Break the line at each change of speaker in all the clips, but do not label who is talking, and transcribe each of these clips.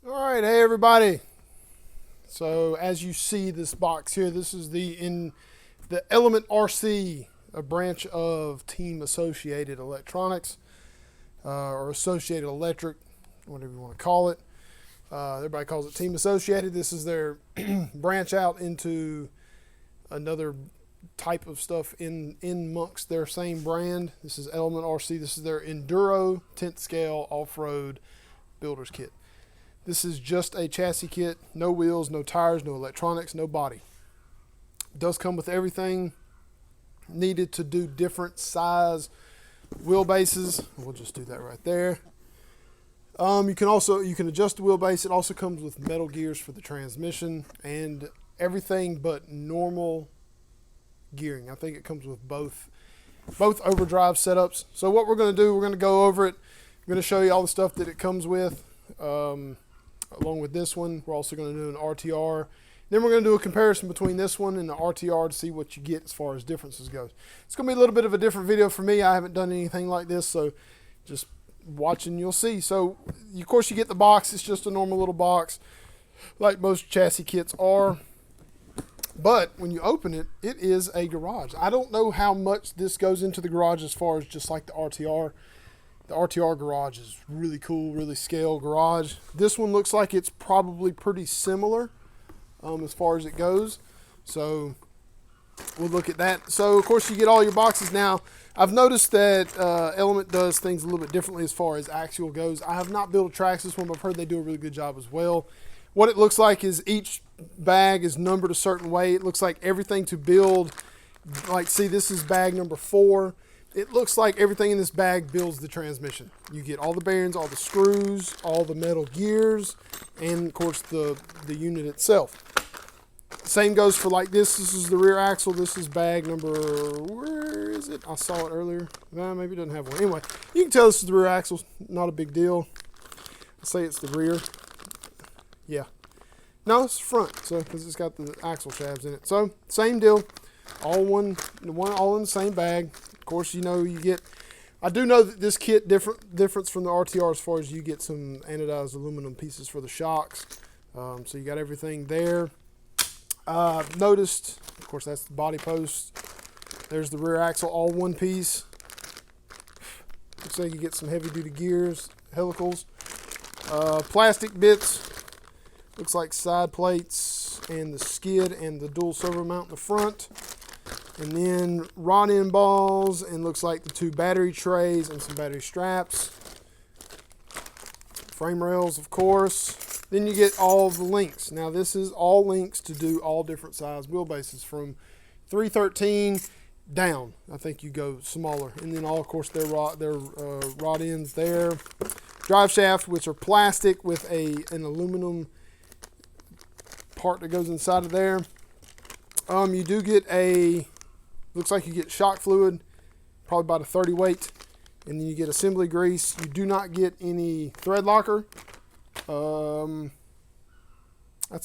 All right, hey everybody. So as you see this box here, this is the Element RC, a branch of Team Associated Electronics or Associated Electric, whatever you want to call it. Everybody calls it Team Associated. This is their branch out into another type of stuff in amongst their same brand. This is Element RC. This is their Enduro 10th scale off-road builder's kit. This is just a chassis kit, no wheels, no tires, no electronics, no body. It does come with everything needed to do different size wheelbases. We'll just do that right there. You can adjust the wheelbase. It also comes with metal gears for the transmission and everything but normal gearing. I think it comes with both overdrive setups. So what we're going to do, we're going to go over it. I'm going to show you all the stuff that it comes with. Along with this one, we're also going to do an RTR. Then we're going to do a comparison between this one and the RTR to see what you get as far as differences goes. It's going to be a little bit of a different video for me. I haven't done anything like this, so just watching you'll see. So of course you get the box. It's just a normal little box like most chassis kits are. But when you open it, it is a garage. I don't know how much this goes into the garage as far as just like the RTR. The RTR garage is really cool, really scale garage. This one looks like it's probably pretty similar as far as it goes. So we'll look at that. So of course you get all your boxes now. I've noticed that Element does things a little bit differently as far as Axial goes. I have not built a Traxxas one, but I've heard they do a really good job as well. What it looks like is each bag is numbered a certain way. It looks like everything to build, like see this is bag number 4. It looks like everything in this bag builds the transmission. You get all the bearings, all the screws, all the metal gears, and of course the unit itself. Same goes for like this. This is the rear axle. This is bag number, where is it? I saw it earlier. Nah, maybe it doesn't have one. Anyway, you can tell this is the rear axle. Not a big deal. I'll say it's the rear. Yeah. No, it's the front. So because it's got the axle shafts in it. So same deal. All all in the same bag. Of course, you know you get. I do know that this kit difference from the RTR as far as you get some anodized aluminum pieces for the shocks. So you got everything there. I've noticed, of course, that's the body post. There's the rear axle, all one piece. Looks like you get some heavy duty gears, helicals, plastic bits. Looks like side plates and the skid and the dual servo mount in the front. And then rod end balls, and looks like the 2 battery trays and some battery straps. Frame rails, of course. Then you get all the links. Now this is all links to do all different size wheelbases from 313 down. I think you go smaller. And then all, of course, their rod ends there. Drive shaft, which are plastic with an aluminum part that goes inside of there. You do get looks like you get shock fluid, probably about a 30 weight, and then you get assembly grease. You do not get any thread locker. That's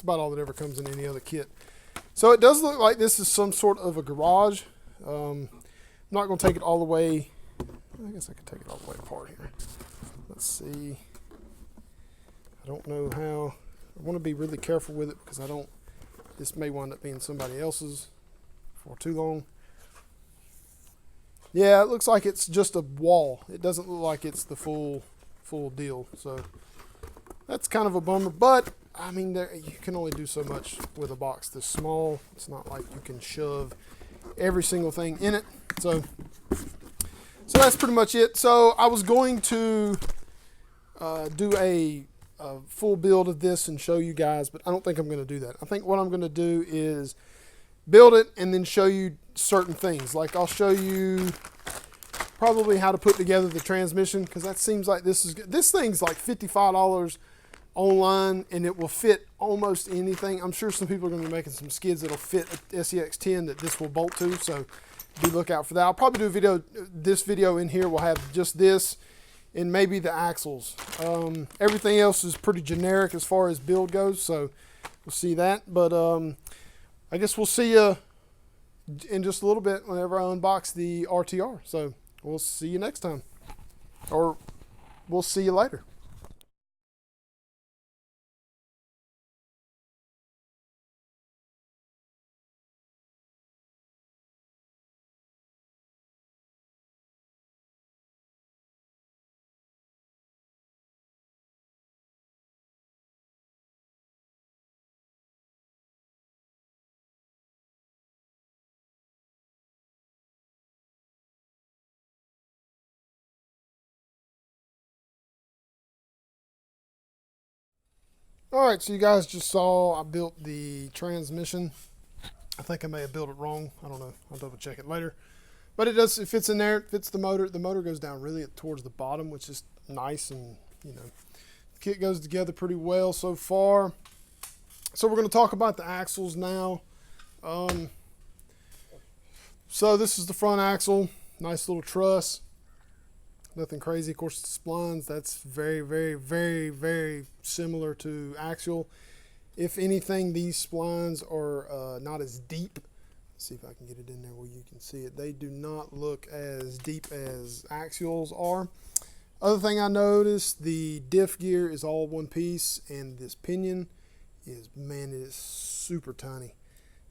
about all that ever comes in any other kit. So it does look like this is some sort of a garage. I'm not going to take it all the way. I guess I could take it all the way apart here. Let's see. I don't know how. I want to be really careful with it because this may wind up being somebody else's for too long. Yeah, it looks like it's just a wall. It doesn't look like it's the full deal. So that's kind of a bummer. But I mean, you can only do so much with a box this small. It's not like you can shove every single thing in it. So that's pretty much it. So I was going to do a full build of this and show you guys, but I don't think I'm going to do that. I think what I'm going to do is build it and then show you certain things. Like I'll show you probably how to put together the transmission, because that seems like this thing's like $55 online and it will fit almost anything. I'm sure some people are going to be making some skids that'll fit a SEX10 that this will bolt to, so be lookout for that. I'll probably do this video in here will have just this and maybe the axles. Everything else is pretty generic as far as build goes, so we'll see that. But I guess we'll see you in just a little bit whenever I unbox the RTR. So we'll see you next time, or we'll see you later. All right, so you guys just saw I built the transmission. I think I may have built it wrong. I don't know. I'll double check it later. But it does. It fits in there. It fits the motor. The motor goes down really towards the bottom, which is nice, and the kit goes together pretty well so far. So we're going to talk about the axles now. So this is the front axle. Nice little truss. Nothing crazy. Of course, the splines, that's very, very, very, very similar to axial. If anything, these splines are not as deep. Let's see if I can get it in there where you can see it. They do not look as deep as axials are. Other thing I noticed, the diff gear is all one piece, and this pinion is, man, it is super tiny.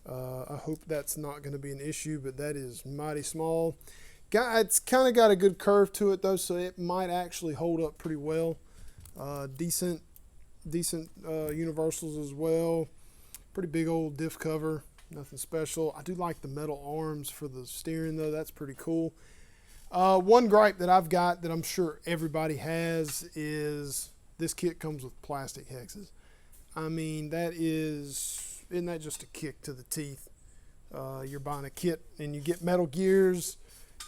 I hope that's not going to be an issue, but that is mighty small. It's kind of got a good curve to it though, so it might actually hold up pretty well. Decent universals as well. Pretty big old diff cover, nothing special. I do like the metal arms for the steering though, that's pretty cool. One gripe that I've got that I'm sure everybody has is this kit comes with plastic hexes. I mean, isn't that just a kick to the teeth? You're buying a kit and you get metal gears.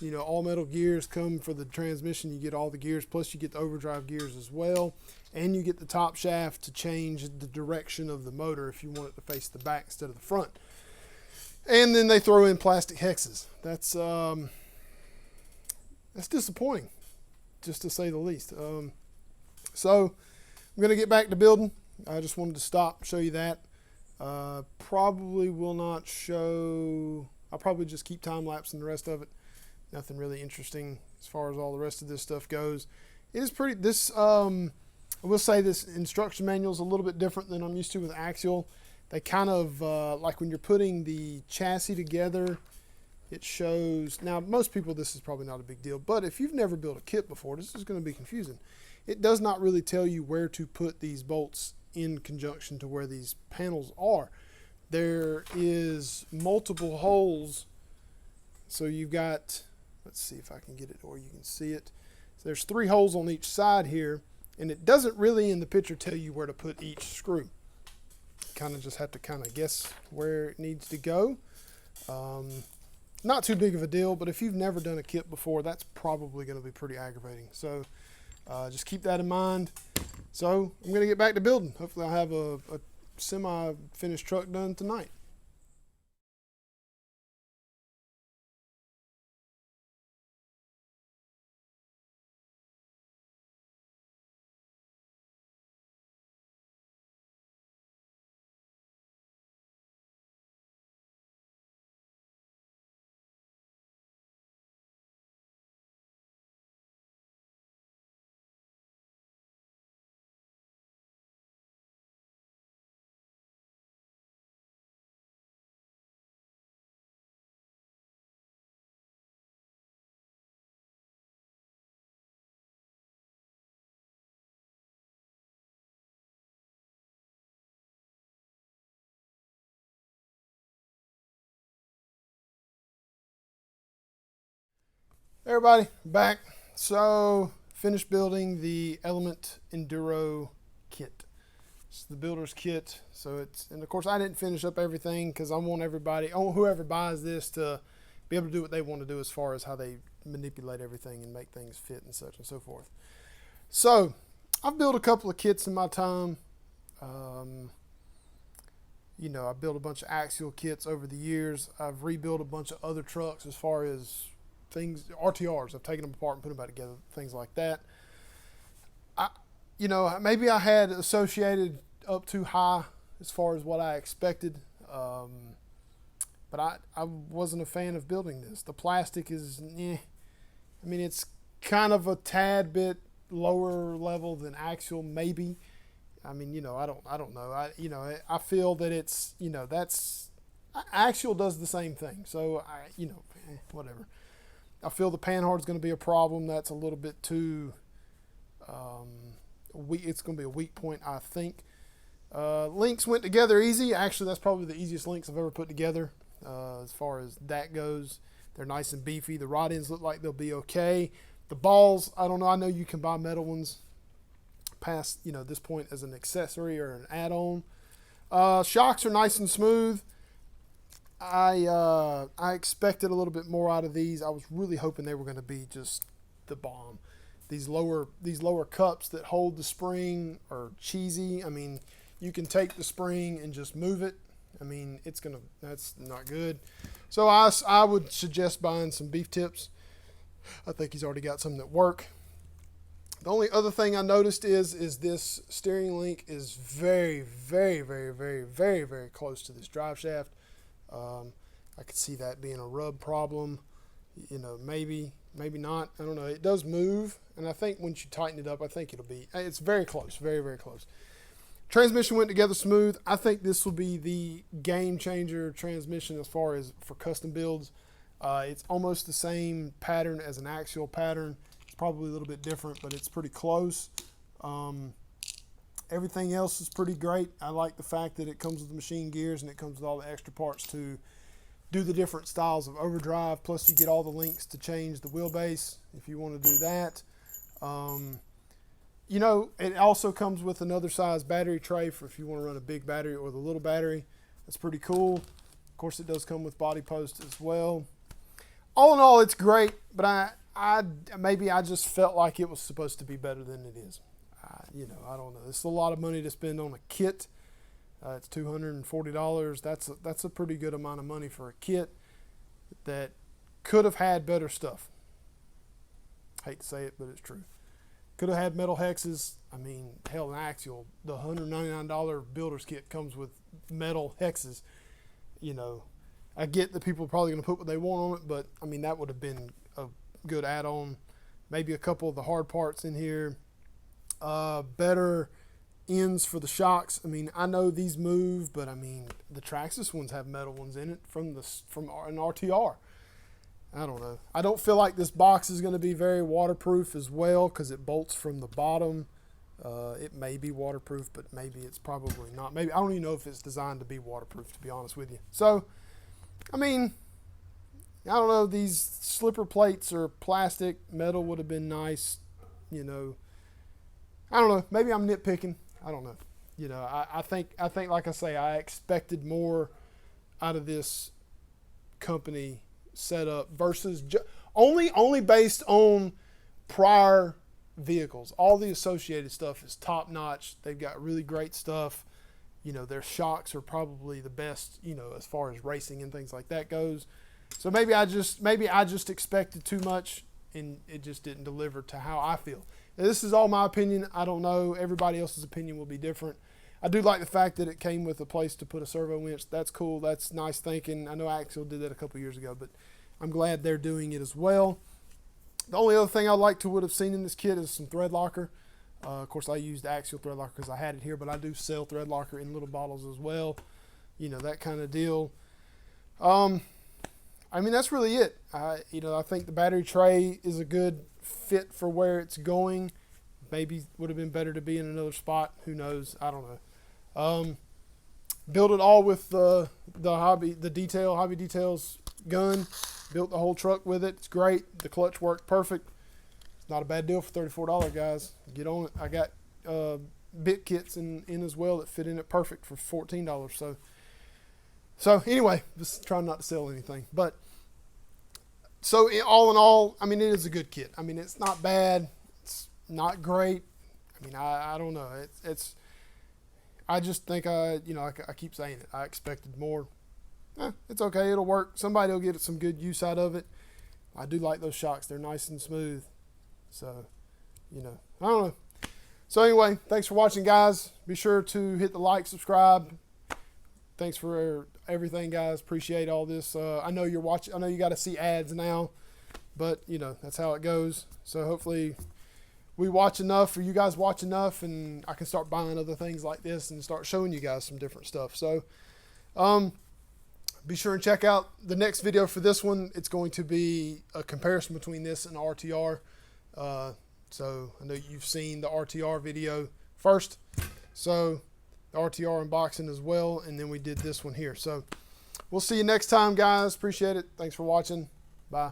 All metal gears come for the transmission. You get all the gears, plus you get the overdrive gears as well. And you get the top shaft to change the direction of the motor if you want it to face the back instead of the front. And then they throw in plastic hexes. That's disappointing, just to say the least. So I'm going to get back to building. I just wanted to show you that. Probably will not show, I'll probably just keep time-lapsing the rest of it. Nothing really interesting as far as all the rest of this stuff goes. It is pretty, I will say this instruction manual is a little bit different than I'm used to with axial. They kind of, like when you're putting the chassis together, it shows, now most people this is probably not a big deal, but if you've never built a kit before, this is going to be confusing. It does not really tell you where to put these bolts in conjunction to where these panels are. There is multiple holes, so you've got, let's see if I can get it where you can see it. So there's 3 holes on each side here, and it doesn't really in the picture tell you where to put each screw. Kind of just have to kind of guess where it needs to go. Not too big of a deal, but if you've never done a kit before, that's probably going to be pretty aggravating. So just keep that in mind. So I'm going to get back to building. Hopefully I'll have a semi-finished truck done tonight. Hey everybody, back. So finished building the Element Enduro kit. It's the builder's kit. So and of course I didn't finish up everything because I want whoever buys this to be able to do what they want to do as far as how they manipulate everything and make things fit and such and so forth. So I've built a couple of kits in my time. I built a bunch of axial kits over the years. I've rebuilt a bunch of other trucks as far as things, RTRs. I've taken them apart and put them back together, things like that. Maybe I had associated up too high as far as what I expected. But I wasn't a fan of building this. The plastic is, it's kind of a tad bit lower level than axial, maybe. I don't know. I feel that it's, that's, axial does the same thing. So whatever. I feel the panhard is going to be a problem. That's a little bit too weak. It's going to be a weak point, I think. Links went together easy. Actually, that's probably the easiest links I've ever put together as far as that goes. They're nice and beefy. The rod ends look like they'll be okay. The balls, I don't know. I know you can buy metal ones, past, you know, this point as an accessory or an add-on. Shocks are nice and smooth. I expected a little bit more out of these. I was really hoping they were going to be just the bomb. These lower cups that hold the spring are cheesy. I mean, you can take the spring and just move it. I mean, that's not good. So I would suggest buying some beef tips. I think he's already got some that work. The only other thing I noticed is this steering link is very, very, very, very, very, very close to this drive shaft. I could see that being a rub problem. You know, maybe not. I don't know. It does move, and I think once you tighten it up, I think it's very close, very, very close. Transmission went together smooth. I think this will be the game changer transmission as far as for custom builds. It's almost the same pattern as an axial pattern. It's probably a little bit different, but it's pretty close. Everything else is pretty great. I like the fact that it comes with the machine gears and it comes with all the extra parts to do the different styles of overdrive. Plus you get all the links to change the wheelbase if you want to do that. You know, it also comes with another size battery tray for if you want to run a big battery or the little battery. That's pretty cool. Of course, it does come with body post as well. All in all, it's great, but maybe I just felt like it was supposed to be better than it is. You know, I don't know. It's a lot of money to spend on a kit. It's $240. That's a pretty good amount of money for a kit that could have had better stuff. Hate to say it, but it's true. Could have had metal hexes. I mean, hell, an axial. The $199 builder's kit comes with metal hexes. You know, I get that people are probably going to put what they want on it, but I mean, that would have been a good add-on. Maybe a couple of the hard parts in here. Better ends for the shocks. I mean, I know these move, but I mean, the Traxxas ones have metal ones in it from an RTR. I don't know. I don't feel like this box is going to be very waterproof as well because it bolts from the bottom. It may be waterproof, but maybe it's probably not. Maybe I don't even know if it's designed to be waterproof, to be honest with you. So, I mean, I don't know. These slipper plates are plastic. Metal would have been nice, you know. I don't know. Maybe I'm nitpicking. I don't know. You know, I think like I say, I expected more out of this company setup versus only based on prior vehicles. All the associated stuff is top notch. They've got really great stuff. You know, their shocks are probably the best, you know, as far as racing and things like that goes. So maybe I just expected too much and it just didn't deliver to how I feel. Now, this is all my opinion. I don't know. Everybody else's opinion will be different. I do like the fact that it came with a place to put a servo winch. That's cool. That's nice thinking. I know Axial did that a couple years ago, but I'm glad they're doing it as well. The only other thing I'd like to would have seen in this kit is some thread locker. Of course, I used Axial thread locker because I had it here, but I do sell thread locker in little bottles as well. You know, that kind of deal. I mean, that's really it. You know, I think the battery tray is a good fit for where it's going. Maybe would have been better to be in another spot. Who knows? I don't know. Built it all with the Hobby Details gun. Built the whole truck with it. It's great. The clutch worked perfect. It's not a bad deal for $34, guys. Get on it. I got bit kits in as well that fit in it perfect for $14. So anyway, just trying not to sell anything. But so all in all, I mean, it is a good kit. I mean, it's not bad. It's not great. I mean, I don't know. It's I just think I keep saying it. I expected more. It's okay. It'll work. Somebody will get some good use out of it. I do like those shocks. They're nice and smooth. So, you know, I don't know. So anyway, thanks for watching, guys. Be sure to hit the like, subscribe. Thanks for everything, guys. Appreciate all this. I know you're watching. I know you got to see ads now, but you know that's how it goes. So hopefully we watch enough, or you guys watch enough, and I can start buying other things like this and start showing you guys some different stuff. So be sure and check out the next video for this one. It's going to be a comparison between this and RTR. So I know you've seen the RTR video first. So the RTR unboxing as well, and then we did this one here. So we'll see you next time, guys. Appreciate it. Thanks for watching. Bye.